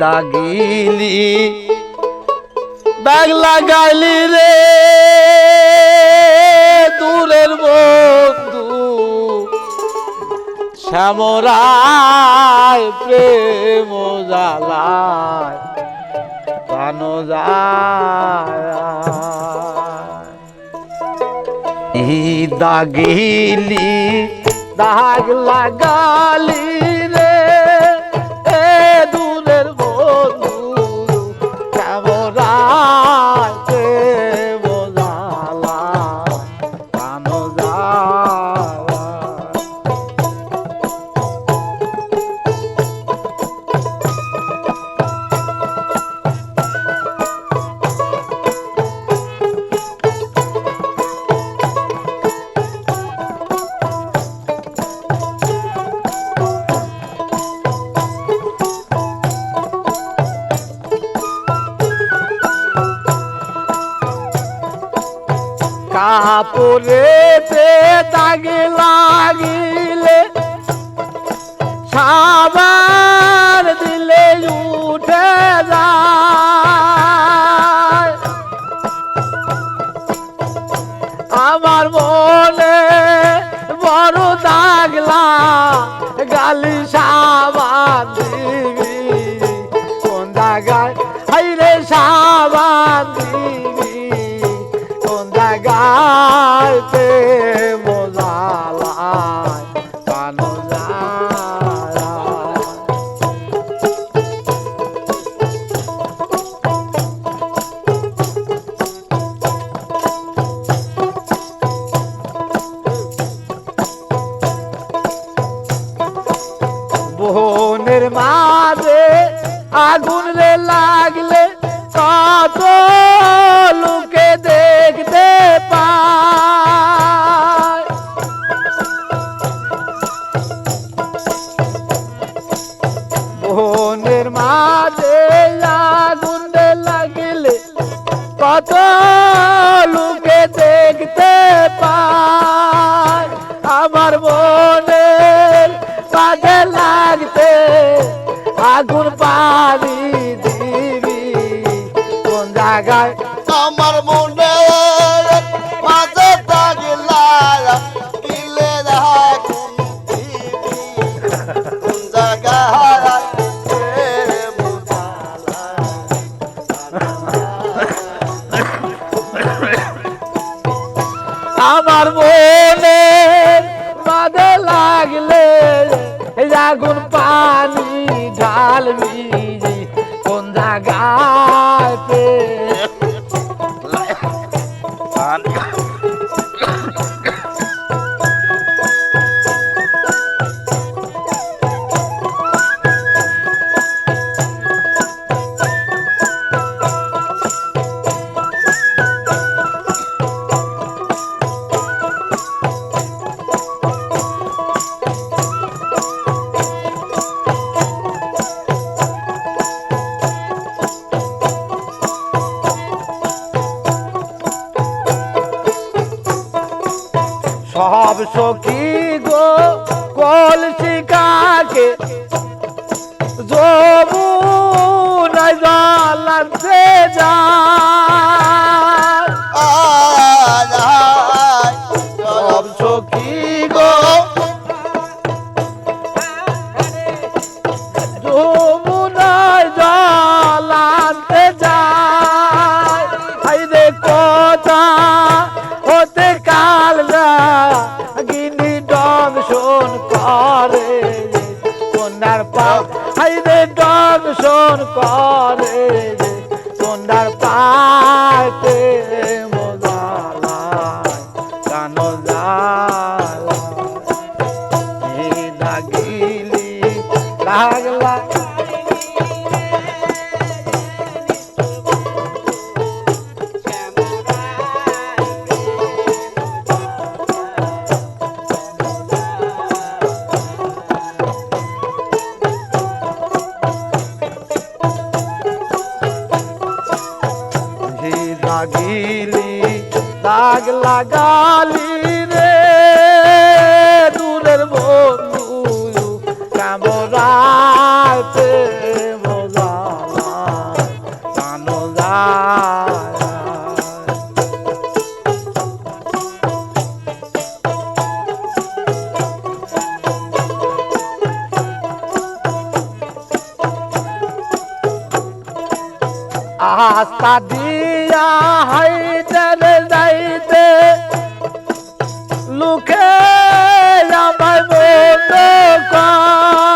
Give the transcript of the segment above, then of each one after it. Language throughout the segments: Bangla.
দাগিলি দাগ লাগাইলি রে দূরের বন্ধু শ্যামরায় প্রেম জ্বালায় প্রাণ যায় দাগিলি দাগ লাগালি রে এ দূরের বন্ধু শ্যামরায় প্রেম জ্বালায় প্রাণ যায় কাপড়েতে দাগ লাগিলে সাবান দিলে উঠে যায় আমার মনে বড় দাগলা গালি সাবান দিবি কোন জায়গায় হাইরে সাবান দিবি গাইতে মোজালায় প্রাণ যায় বোনের মাঝে আগুন রে লাগলে কত লোকে দেখতে পায় বোনের মাঝে আগুন রে লাগলে কত লোকে দেখতে পায় আমার বোনের মাঝে লাগতে আগুন পানি দিবি কোন জায়গায় আমার মনে মাঝে দাগলা দিলে আগুন দিবি কোন জায়গায় প্রেম জ্বালায় আমার মনে মাঝে লাগলে আগুন পানি ঢালবি কোন জায়গায় সব সখী গো কলসি কাকে যমুনায় জ্বালাতে যায় সব সখী গো যমুনায় জ্বালাতে যায় হাইরে কথা হতে কাল গিনি দংশন করে কন্যার পাও হাইরে দংশন করে কন্যার পাতে মোজালায় কান জালায় দাগিলি লাগলা লাগিলি দাগ লাগালি রে দূরের বন্ধু কামরাতে মজা রাস্তা দিয়া হাইতে রে যাইতে লুকে আমায় বন্ধু কয়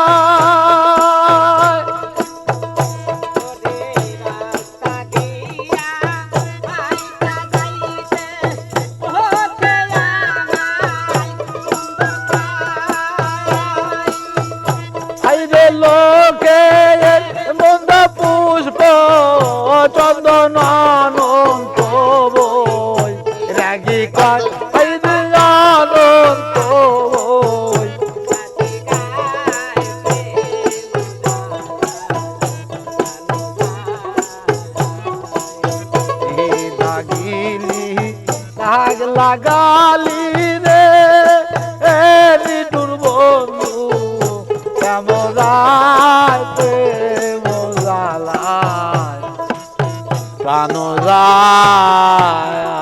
আইরে লোকে মন্দ পুষ্প চন্দন অনন্ত বই রাগি কয় আইরে অনন্ত বই এই দাগিলি দাগ লাগালি রে এ নিটুর বন্ধু কেমরাইতে মোজালায় প্রাণ যায়